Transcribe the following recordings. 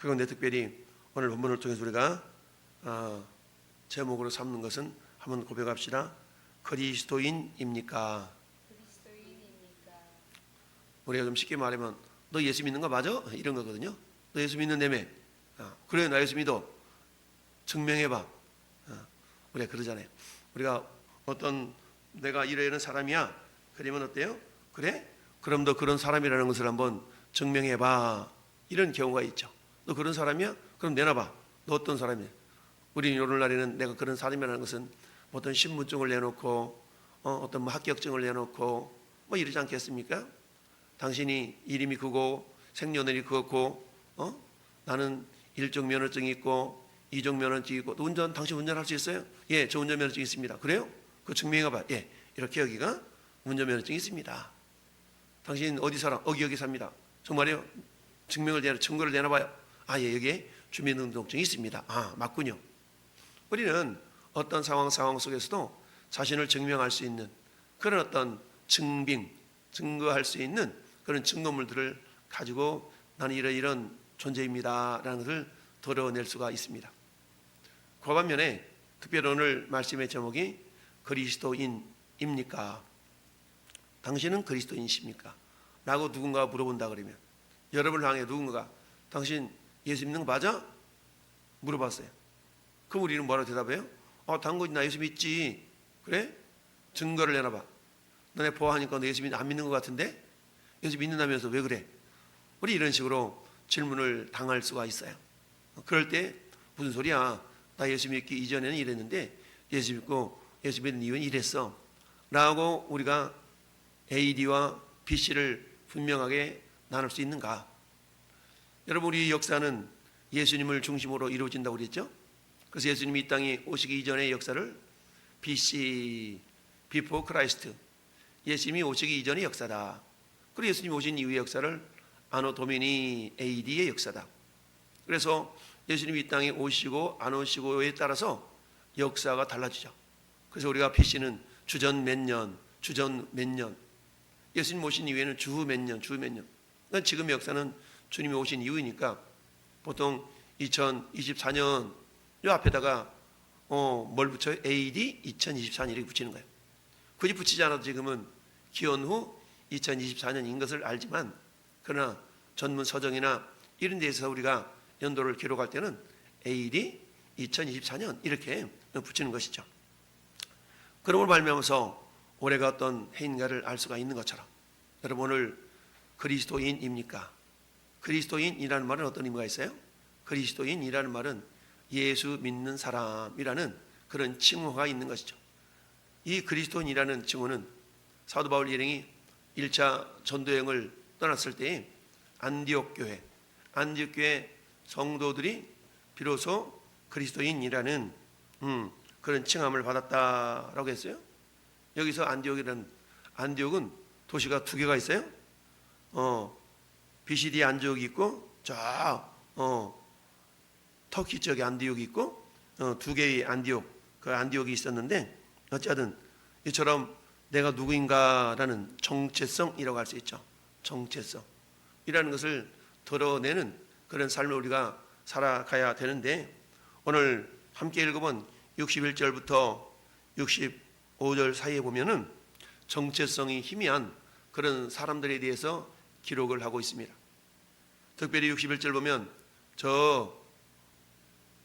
그런데 특별히 오늘 본문을 통해서 우리가 제목으로 삼는 것은 한번 고백합시다. 그리스도인입니까? 우리가 좀 쉽게 말하면 너 예수 믿는 거 맞아? 이런 거거든요. 너 예수 믿는다며? 그래, 나 예수 믿어. 증명해봐. 우리가 그러잖아요. 우리가 어떤 내가 이러이러한 사람이야. 그러면 어때요? 그래? 그럼 너 그런 사람이라는 것을 한번 증명해봐. 이런 경우가 있죠. 너 그런 사람이야? 그럼 내놔봐. 너 어떤 사람이야? 우리 오늘날에는 내가 그런 사람이라는 것은 어떤 신분증을 내놓고 어떤 뭐 합격증을 내놓고 뭐 이러지 않겠습니까? 당신이 이름이 그거 생년월일이 그렇고 나는 1종 면허증이 있고 2종 면허증이 있고 당신 운전할 수 있어요? 예, 저 운전면허증이 있습니다. 그래요? 그거 증명해봐. 예, 이렇게 여기가 운전면허증이 있습니다. 당신 어디 살아? 여기 삽니다. 정말요? 증거를 내놔봐요. 예, 여기에 주민등록증이 있습니다. 맞군요. 우리는 어떤 상황 속에서도 자신을 증명할 수 있는 그런 어떤 증거할 수 있는 그런 증거물들을 가지고 나는 이런 존재입니다 라는 것을 드러낼 수가 있습니다. 그 반면에 특별히 오늘 말씀의 제목이 그리스도인입니까? 당신은 그리스도인이십니까? 라고 누군가가 물어본다 그러면 여러분을 향해 누군가가 당신 예수 믿는 거 맞아? 물어봤어요. 그럼 우리는 뭐라고 대답해요? 당연히 나 예수 믿지. 그래? 증거를 내놔봐. 너네 보아하니까 너 예수 안 믿는 것 같은데? 예수 믿는다면서 왜 그래? 우리 이런 식으로 질문을 당할 수가 있어요. 그럴 때 무슨 소리야? 나 예수 믿기 이전에는 이랬는데 예수 믿는 이유는 이랬어 라고 우리가 AD와 BC를 분명하게 나눌 수 있는가? 여러분, 우리 역사는 예수님을 중심으로 이루어진다고 그랬죠? 그래서 예수님이 이 땅에 오시기 이전의 역사를 BC, Before Christ, 예수님이 오시기 이전의 역사다. 그리고 예수님이 오신 이후의 역사를 아노 도미니 AD의 역사다. 그래서 예수님이 이 땅에 오시고 안 오시고에 따라서 역사가 달라지죠. 그래서 우리가 BC는 주전 몇 년, 예수님 오신 이후에는 주후 몇 년. 그러니까 지금의 역사는 주님이 오신 이후이니까 보통 2024년 이 앞에다가 뭘 붙여요? AD 2024년 이렇게 붙이는 거예요. 굳이 붙이지 않아도 지금은 기원 후 2024년인 것을 알지만, 그러나 전문 서정이나 이런 데서 우리가 연도를 기록할 때는 AD 2024년 이렇게 붙이는 것이죠. 그럼을 발명하면서 올해가 어떤 해인가를 알 수가 있는 것처럼, 여러분 오늘 그리스도인입니까? 그리스도인이라는 말은 어떤 의미가 있어요? 그리스도인이라는 말은 예수 믿는 사람이라는 그런 칭호가 있는 것이죠. 이 그리스도인이라는 칭호는 사도 바울 일행이 1차 전도여행을 떠났을 때에 안디옥 교회 성도들이 비로소 그리스도인이라는 그런 칭함을 받았다라고 했어요. 여기서 안디옥은 도시가 두 개가 있어요. BCD 안디옥이 있고 터키 쪽에 안디옥이 있고 두 개의 안디옥이 있었는데, 어쨌든 이처럼 내가 누구인가라는 정체성이라고 할 수 있죠. 정체성이라는 것을 드러내는 그런 삶을 우리가 살아가야 되는데, 오늘 함께 읽어본 61절부터 65절 사이에 보면은 정체성이 희미한 그런 사람들에 대해서 기록을 하고 있습니다. 특별히 61절 보면 저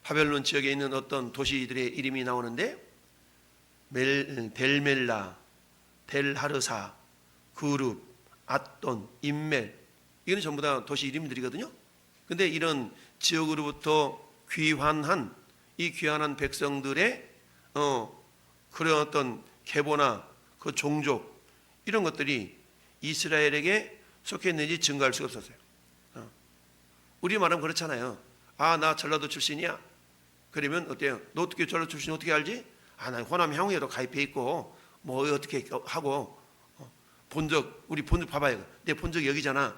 바벨론 지역에 있는 어떤 도시들의 이름이 나오는데, 델멜라, 델하르사, 그룹, 앗돈, 인멜, 이거는 전부 다 도시 이름들이거든요. 근데 이런 지역으로부터 귀환한 백성들의 그런 어떤 계보나 그 종족, 이런 것들이 이스라엘에게 속했는지 증거할 수가 없었어요. 우리 말하면 그렇잖아요. 나 전라도 출신이야. 그러면 어때요? 너 어떻게 전라도 출신 어떻게 알지? 나 호남 향후에도 가입해 있고 뭐 어떻게 하고 본적, 우리 본적 봐봐요. 내 본적 여기잖아.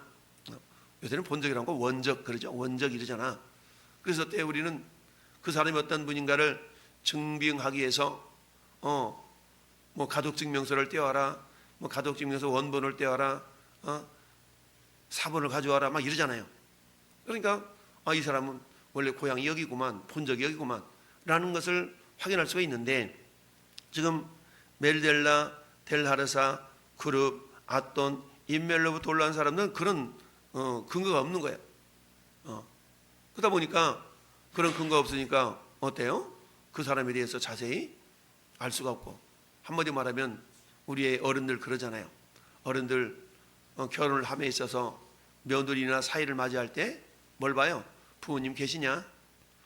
요새는 본적이라는 거 원적 그러죠. 원적 이러잖아. 그래서 어때요? 우리는 그 사람이 어떤 분인가를 증빙하기 위해서 뭐 가족증명서를 떼와라, 뭐 가족증명서 원본을 떼와라, 사본을 가져와라 막 이러잖아요. 그러니까 이 사람은 원래 고향이 여기구만, 본적이 여기구만 라는 것을 확인할 수가 있는데, 지금 멜델라, 델하르사, 그룹, 아돈, 인멜로부터 올라온 사람들은 그런 근거가 없는 거예요. 그러다 보니까 그런 근거가 없으니까 어때요? 그 사람에 대해서 자세히 알 수가 없고, 한마디 말하면 우리의 어른들 그러잖아요. 어른들 결혼을 함에 있어서 며느리나 사이를 맞이할 때 뭘 봐요? 부모님 계시냐?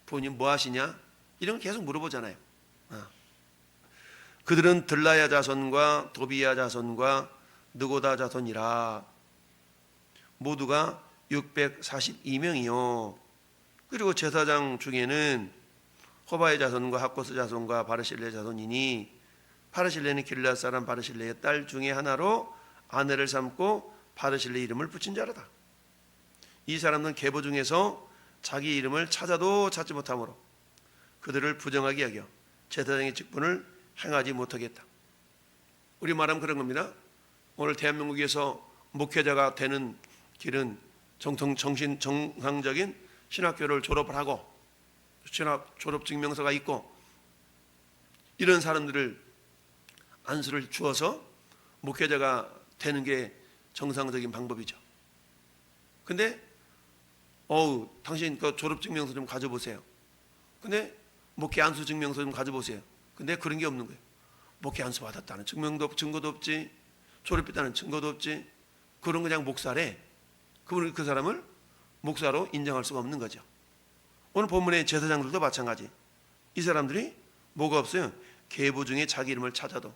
부모님 뭐 하시냐? 이런 거 계속 물어보잖아요. 그들은 들라야 자손과 도비야 자손과 느고다 자손이라 모두가 642명이요. 그리고 제사장 중에는 호바의 자손과 학고스 자손과 바르실레 자손이니, 바르실레는 길앗 사람 바르실레의 딸 중에 하나로 아내를 삼고 바르실레 이름을 붙인 자라다. 이 사람은 계보 중에서 자기 이름을 찾아도 찾지 못하므로 그들을 부정하게 여겨 제사장의 직분을 행하지 못하겠다. 우리 말하면 그런 겁니다. 오늘 대한민국에서 목회자가 되는 길은 정상적인 신학교를 졸업을 하고 신학 졸업 증명서가 있고 이런 사람들을 안수를 주어서 목회자가 되는 게 정상적인 방법이죠. 근데 당신 그 졸업 증명서 좀 가져보세요. 근데 목회 안수 증명서 좀 가져보세요. 근데 그런 게 없는 거예요. 목회 안수 받았다는 증거도 없지, 졸업했다는 증거도 없지. 그런 그냥 목사래. 그 사람을 목사로 인정할 수가 없는 거죠. 오늘 본문의 제사장들도 마찬가지. 이 사람들이 뭐가 없어요? 계보 중에 자기 이름을 찾아도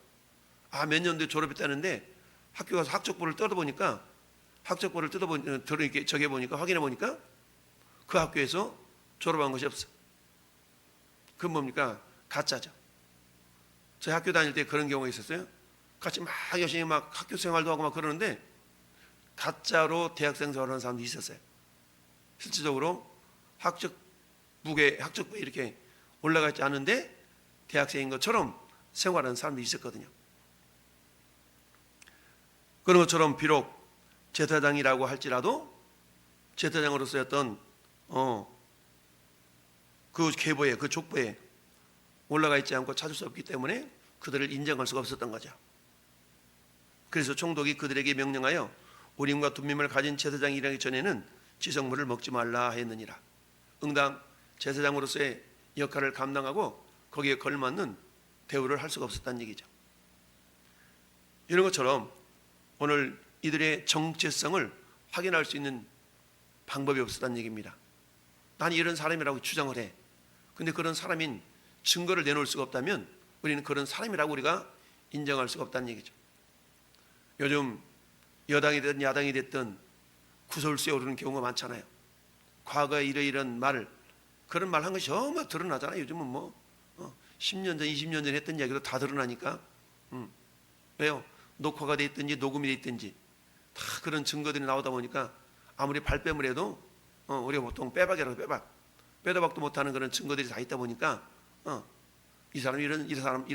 몇 년도에 졸업했다는데 학교 가서 학적부를 뜯어보니까 확인해보니까 그 학교에서 졸업한 것이 없어. 그건 뭡니까? 가짜죠. 저희 학교 다닐 때 그런 경우가 있었어요. 같이 막 열심히 막 학교 생활도 하고 막 그러는데 가짜로 대학생 생활하는 사람도 있었어요. 실질적으로 학적부에 이렇게 올라가 있지 않은데 대학생인 것처럼 생활하는 사람도 있었거든요. 그런 것처럼 비록 제사장이라고 할지라도 제사장으로서의 어떤 그 계보에, 그 족보에 올라가 있지 않고 찾을 수 없기 때문에 그들을 인정할 수가 없었던 거죠. 그래서 총독이 그들에게 명령하여 우림과 둠밈을 가진 제사장이 일하기 전에는 지성물을 먹지 말라 했느니라. 응당 제사장으로서의 역할을 감당하고 거기에 걸맞는 대우를 할 수가 없었다는 얘기죠. 이런 것처럼 오늘 이들의 정체성을 확인할 수 있는 방법이 없었다는 얘기입니다. 난 이런 사람이라고 주장을 해. 근데 그런 사람인 증거를 내놓을 수가 없다면 우리는 그런 사람이라고 우리가 인정할 수가 없다는 얘기죠. 요즘 여당이 됐든 야당이 됐든 구설수에 오르는 경우가 많잖아요. 과거에 이런 말을, 그런 말 한 것이 정말 드러나잖아요. 요즘은 10년 전, 20년 전 했던 이야기도 다 드러나니까. 왜요? 녹화가 돼 있든지 녹음이 돼 있든지 다 그런 증거들이 나오다 보니까 아무리 발뺌을 해도 우리가 보통 빼박이라고 빼도 박도 못하는 그런 증거들이 다 있다 보니까 이 사람은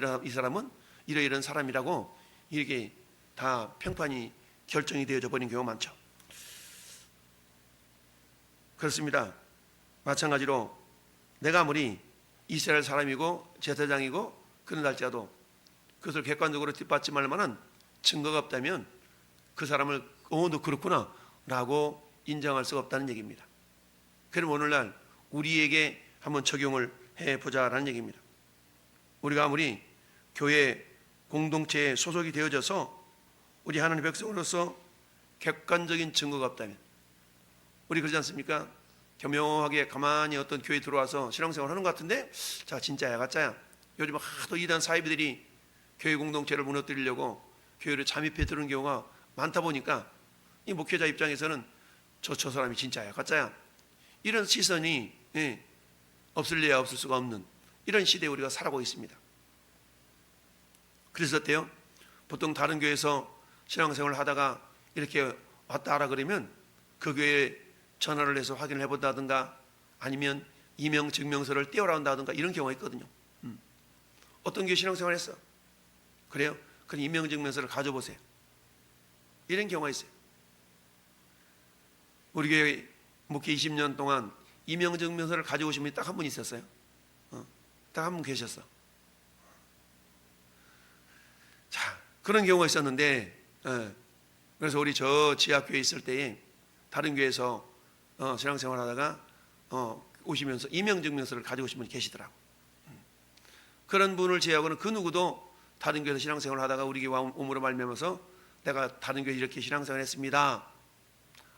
이런 사람이라고 이렇게 다 평판이 결정이 되어져 버린 경우가 많죠. 그렇습니다. 마찬가지로 내가 아무리 이스라엘 사람이고 제사장이고 그런다 할지라도 그것을 객관적으로 뒷받침할 만한 증거가 없다면 그 사람을 너 그렇구나 라고 인정할 수가 없다는 얘기입니다. 그럼 오늘날 우리에게 한번 적용을 해보자라는 얘기입니다. 우리가 아무리 교회 공동체에 소속이 되어져서 우리 하나님의 백성으로서 객관적인 증거가 없다면, 우리 그러지 않습니까? 교묘하게 가만히 어떤 교회에 들어와서 신앙생활 하는 것 같은데 자 진짜야 가짜야. 요즘 하도 이단 사이비들이 교회 공동체를 무너뜨리려고 교회를 잠입해 들어오는 경우가 많다 보니까 이 목회자 입장에서는 저 사람이 진짜야 가짜야 이런 시선이 없을래야 없을 수가 없는 이런 시대에 우리가 살아가고 있습니다. 그래서 어때요? 보통 다른 교회에서 신앙생활을 하다가 이렇게 왔다 하라 그러면 그 교회에 전화를 해서 확인을 해본다든가 아니면 이명 증명서를 떼어라 한다든가 이런 경우가 있거든요. 어떤 교회 신앙생활을 했어? 그래요? 그럼 이명 증명서를 가져보세요. 이런 경우가 있어요. 우리 교회 목회 20년 동안 임명증명서를 가져오신 분이 딱 한 분 있었어요. 딱 한 분 계셨어. 자, 그런 경우가 있었는데, 그래서 우리 저 지하교회 있을 때에 다른 교회에서 신앙생활 하다가 오시면서 임명증명서를 가져오신 분이 계시더라고. 그런 분을 제외하고는 그 누구도 다른 교회에서 신앙생활 하다가 우리 교회 오므로 말미암아서 내가 다른 교회 이렇게 신앙생활 했습니다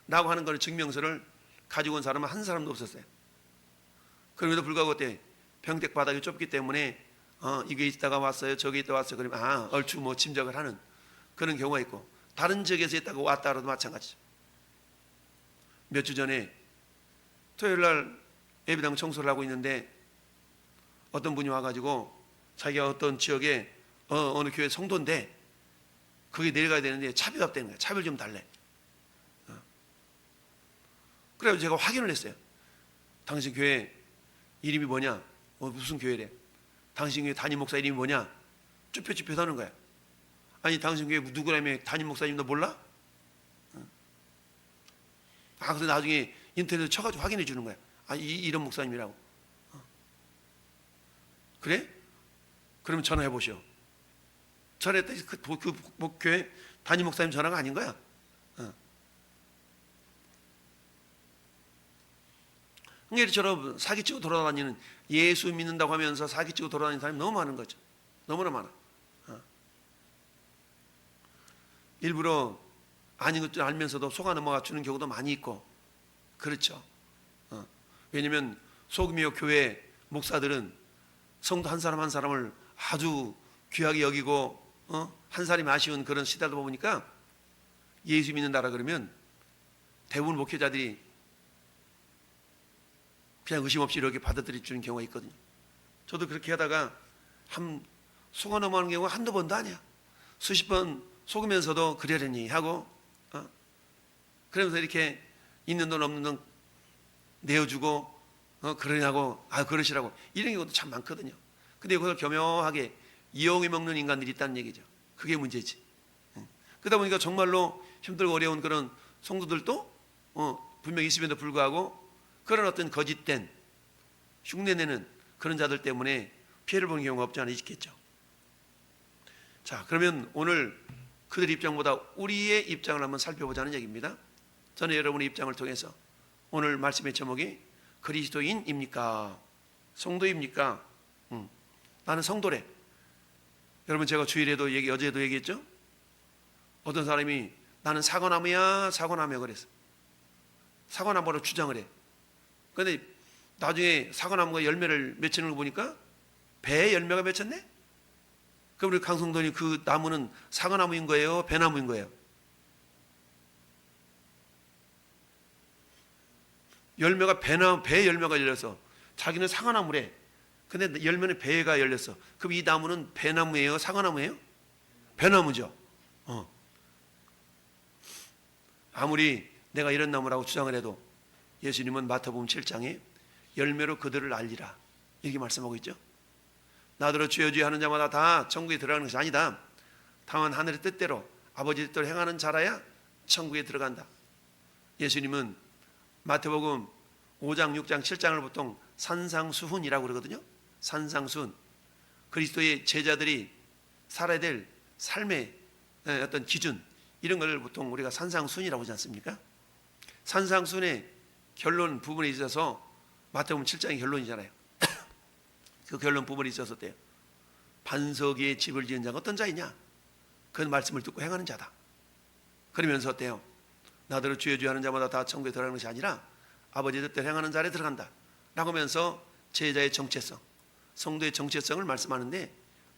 라고 하는 그런 증명서를 가지고 온 사람은 한 사람도 없었어요. 그럼에도 불구하고 그때 평택 바닥이 좁기 때문에 이게 있다가 왔어요, 저기 있다가 왔어요. 그러면 얼추 뭐 짐작을 하는 그런 경우가 있고, 다른 지역에서 있다가 왔다 그래도 마찬가지죠. 몇 주 전에 토요일 날 예배당 청소를 하고 있는데 어떤 분이 와가지고 자기가 어떤 지역에 어느 교회 성도인데 거기 내려가야 되는데 차비가 없다는 거야. 차비를 좀 달래. 그래서 제가 확인을 했어요. 당신 교회 이름이 뭐냐? 무슨 교회래? 당신 교회 담임 목사 이름이 뭐냐? 쭈뼛쭈뼛 하는 거야. 아니 당신 교회 누구라며 담임 목사님 너 몰라? 그래서 나중에 인터넷에 쳐가지고 확인해 주는 거야. 이런 목사님이라고. 그래? 그러면 전화해 보시오. 전화했더니 그 교회 담임 목사님 전화가 아닌 거야. 그러니까 이처럼 사기치고 돌아다니는, 예수 믿는다고 하면서 사기치고 돌아다니는 사람이 너무 많은 거죠. 너무나 많아. 일부러 아닌 것들 알면서도 속아 넘어가 주는 경우도 많이 있고, 그렇죠. 왜냐하면 소규모 교회 목사들은 성도 한 사람 한 사람을 아주 귀하게 여기고 한 사람이 아쉬운 그런 시대다 보니까 예수 믿는다라 그러면 대부분 목회자들이 그냥 의심 없이 이렇게 받아들여 주는 경우가 있거든요. 저도 그렇게 하다가 속아 넘어가는 경우가 한두 번도 아니야. 수십 번 속으면서도 그러려니 하고 그러면서 이렇게 있는 돈 없는 돈 내어주고 그러냐고 그러시라고 이런 경우도 참 많거든요. 근데 그걸 교묘하게 이용해 먹는 인간들이 있다는 얘기죠. 그게 문제지. 그러다 보니까 정말로 힘들고 어려운 그런 성도들도 분명히 있음에도 불구하고 그런 어떤 거짓된 흉내내는 그런 자들 때문에 피해를 보는 경우가 없지 않아 있겠죠. 자, 그러면 오늘 그들 입장보다 우리의 입장을 한번 살펴보자는 얘기입니다. 저는 여러분의 입장을 통해서 오늘 말씀의 제목이 그리스도인입니까? 성도입니까? 나는 성도래. 여러분 제가 주일에도 어제도 얘기했죠? 어떤 사람이 나는 사과나무야 그랬어. 사과나무로 주장을 해. 그런데 나중에 사과나무가 열매를 맺히는 거 보니까 배에 열매가 맺혔네? 그럼 우리 강성도님 그 나무는 사과나무인 거예요? 배나무인 거예요? 열매가 배에 열매가 열려서 자기는 사과나무래. 근데 열매는 배가 열렸어. 그럼 이 나무는 배나무예요? 사과나무예요? 배나무죠. 아무리 내가 이런 나무라고 주장을 해도 예수님은 마태복음 7장에 열매로 그들을 알리라 이렇게 말씀하고 있죠. 나더러 주여 주여 하는 자마다 다 천국에 들어가는 것이 아니다. 다만 하늘의 뜻대로 아버지 뜻대로 행하는 자라야 천국에 들어간다. 예수님은 마태복음 5장, 6장, 7장을 보통 산상수훈이라고 그러거든요. 산상수훈. 그리스도의 제자들이 살아야 될 삶의 어떤 기준, 이런 걸 보통 우리가 산상수훈이라고 하지 않습니까? 산상수훈의 결론 부분에 있어서 마태복음 7장의 결론이잖아요. 그 결론 부분에 있어서 어때요? 반석 위에 집을 지은 자가 어떤 자이냐? 그 말씀을 듣고 행하는 자다. 그러면서 어때요? 나더러 주여 주여 하는 자마다 다 천국에 들어가는 것이 아니라 아버지 뜻대로 행하는 자에 들어간다 라고 하면서 제자의 정체성, 성도의 정체성을 말씀하는데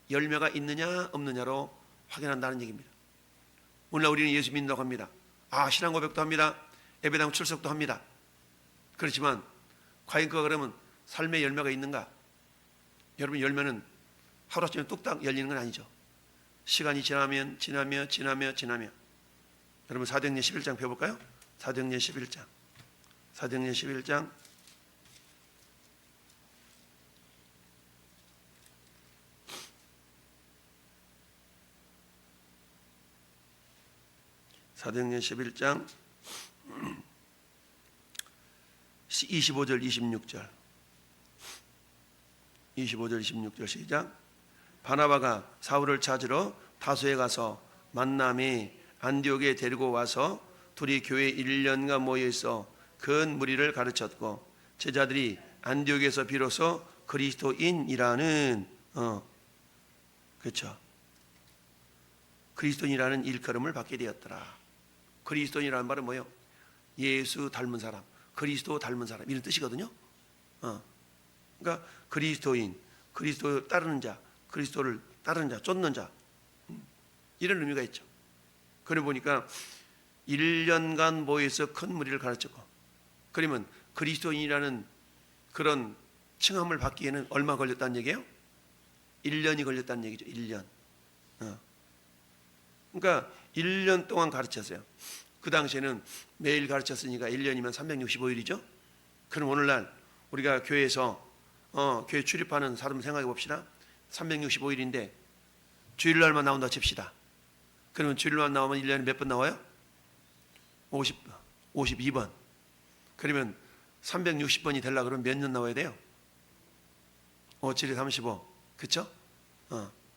열매가 있느냐 없느냐로 확인한다는 얘기입니다. 오늘날 우리는 예수 믿는다고 합니다. 신앙 고백도 합니다. 예배당 출석도 합니다. 그렇지만 과연 그가 그러면 삶의 열매가 있는가? 여러분 열매는 하루아침에 뚝딱 열리는 건 아니죠. 시간이 지나면 여러분 사도행전 11장 펴볼까요? 사도행전 11장 사도행전 11장 25절 26절 25절 26절 시작. 바나바가 사울을 찾으러 다소에 가서 만남에 안디옥에 데리고 와서 둘이 교회 1년간 모여있어 큰 무리를 가르쳤고 제자들이 안디옥에서 비로소 그리스도인이라는 그렇죠. 그리스도인이라는 일컬음을 받게 되었더라. 그리스도인이라는 말은 뭐예요? 예수 닮은 사람, 그리스도 닮은 사람 이런 뜻이거든요. 그러니까 그리스도인, 그리스도 따르는 자, 그리스도를 따르는 자, 쫓는 자 이런 의미가 있죠. 그래 보니까 1년간 모여서 큰 무리를 가르쳤고 그러면 그리스도인이라는 그런 칭함을 받기에는 얼마 걸렸다는 얘기예요? 1년이 걸렸다는 얘기죠. 1년. 그러니까 1년 동안 가르쳤어요. 그 당시에는 매일 가르쳤으니까 1년이면 365일이죠. 그럼 오늘날 우리가 교회에서 교회 출입하는 사람 생각해 봅시다. 365일인데 주일날만 나온다 칩시다. 그러면 주일날만 나오면 1년에 몇 번 나와요? 52번. 그러면 360번이 되려고 그러면 몇 년 나와야 돼요? 5, 7이 35. 그렇죠?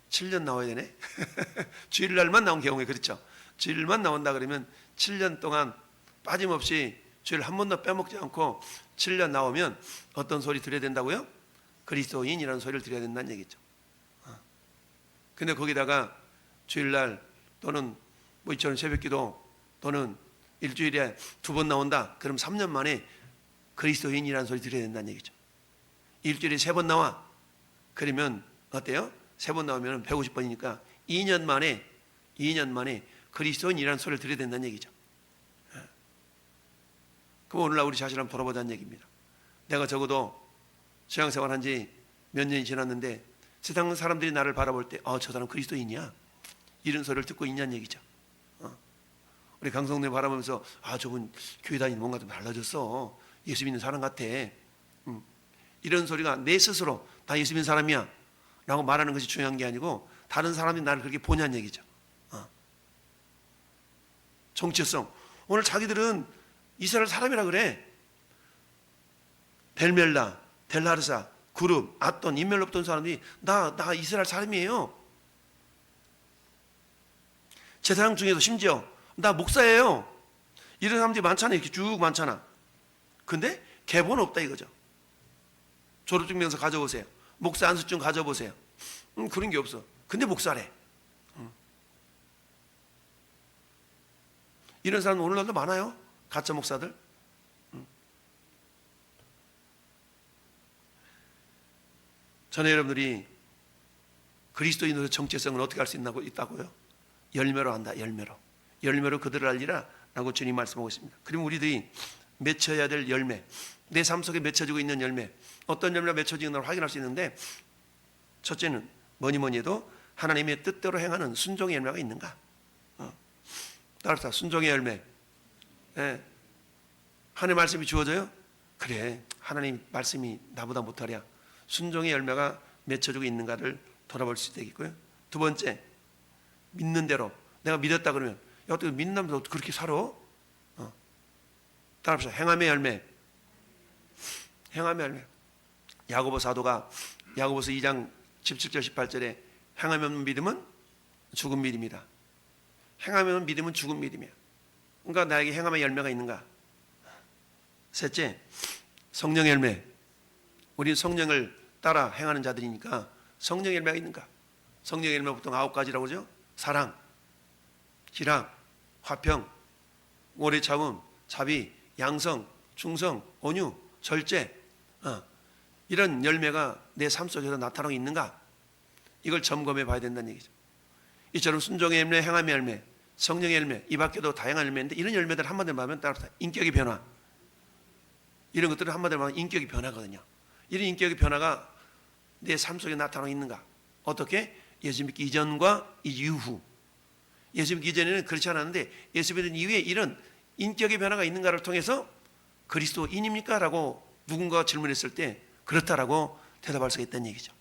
7년 나와야 되네. 주일날만 나온 경우에 그렇죠. 주일만 나온다 그러면 7년 동안 빠짐없이 주일 한 번도 빼먹지 않고 7년 나오면 어떤 소리 들어야 된다고요? 그리스도인이라는 소리를 들어야 된다는 얘기죠. 근데 거기다가 주일날 또는 뭐 이처럼 새벽기도 또는 일주일에 2번 나온다. 그럼 3년 만에 그리스도인이라는 소리 들어야 된다는 얘기죠. 일주일에 3번 나와. 그러면 어때요? 3번 나오면 150번이니까 2년 만에 그리스도인이라는 소리를 들어야 된다는 얘기죠. 그럼 오늘날 우리 자신을 한번 돌아보자는 얘기입니다. 내가 적어도 신앙생활 한 지 몇 년이 지났는데 세상 사람들이 나를 바라볼 때 저 사람 그리스도인이야 이런 소리를 듣고 있냐는 얘기죠. 우리 강성래 바라보면서 저분 교회 다니는 뭔가 좀 달라졌어. 예수 믿는 사람 같아. 이런 소리가 내 스스로 다 예수 믿는 사람이야 라고 말하는 것이 중요한 게 아니고 다른 사람이 나를 그렇게 보냐는 얘기죠. 정체성. 오늘 자기들은 이스라엘 사람이라 그래. 벨멜라, 델하르사, 그룹, 아돈, 인멜로 없던 사람들이 나 이스라엘 사람이에요. 제사장 중에도 심지어 나 목사예요. 이런 사람들이 많잖아. 이렇게 쭉 많잖아. 근데 계보는 없다 이거죠. 졸업증명서 가져오세요. 목사 안수증 가져보세요. 그런 게 없어. 근데 목사래. 이런 사람 오늘날도 많아요. 가짜 목사들. 전에 여러분들이 그리스도인으로서 정체성을 어떻게 할 수 있다고요? 열매로 한다. 열매로 그들을 알리라 라고 주님 말씀하고 있습니다. 그러면 우리들이 맺혀야 될 열매, 내 삶 속에 맺혀지고 있는 열매, 어떤 열매가 맺혀지는가를 확인할 수 있는데 첫째는 뭐니 해도 하나님의 뜻대로 행하는 순종의 열매가 있는가? 따라서 순종의 열매. 하나님의 말씀이 주어져요? 그래, 하나님 말씀이 나보다 못하랴. 순종의 열매가 맺혀지고 있는가를 돌아볼 수 있겠고요. 두 번째, 믿는 대로 내가 믿었다 그러면 어떻게 믿는다면서 어떻게 그렇게 살아? 따라합시다. 행함의 열매. 야고보 사도가 야고보서 2장 17절 18절에 행함이 없는 믿음은 죽은 믿음이다. 행함이 없는 믿음은 죽은 믿음이야. 그러니까 나에게 행함의 열매가 있는가? 셋째, 성령의 열매. 우리는 성령을 따라 행하는 자들이니까 성령의 열매가 있는가? 성령의 열매 보통 9가지라고 그러죠. 사랑, 희랑, 화평, 오래 참음, 자비, 양성, 충성, 온유, 절제. 이런 열매가 내 삶 속에서 나타나고 있는가? 이걸 점검해 봐야 된다는 얘기죠. 이처럼 순종의 열매, 행함의 열매, 성령의 열매, 이 밖에도 다양한 열매인데 이런 열매들 한마디로 말하면 따라서 인격의 변화. 이런 것들을 한마디로 말하면 인격의 변화거든요. 이런 인격의 변화가 내 삶 속에 나타나고 있는가? 어떻게? 예수 믿기 이전과 이후. 예수 믿기 이전에는 그렇지 않았는데 예수 믿은 이후에 이런 인격의 변화가 있는가를 통해서 그리스도인입니까? 라고 누군가가 질문했을 때 그렇다라고 대답할 수가 있다는 얘기죠.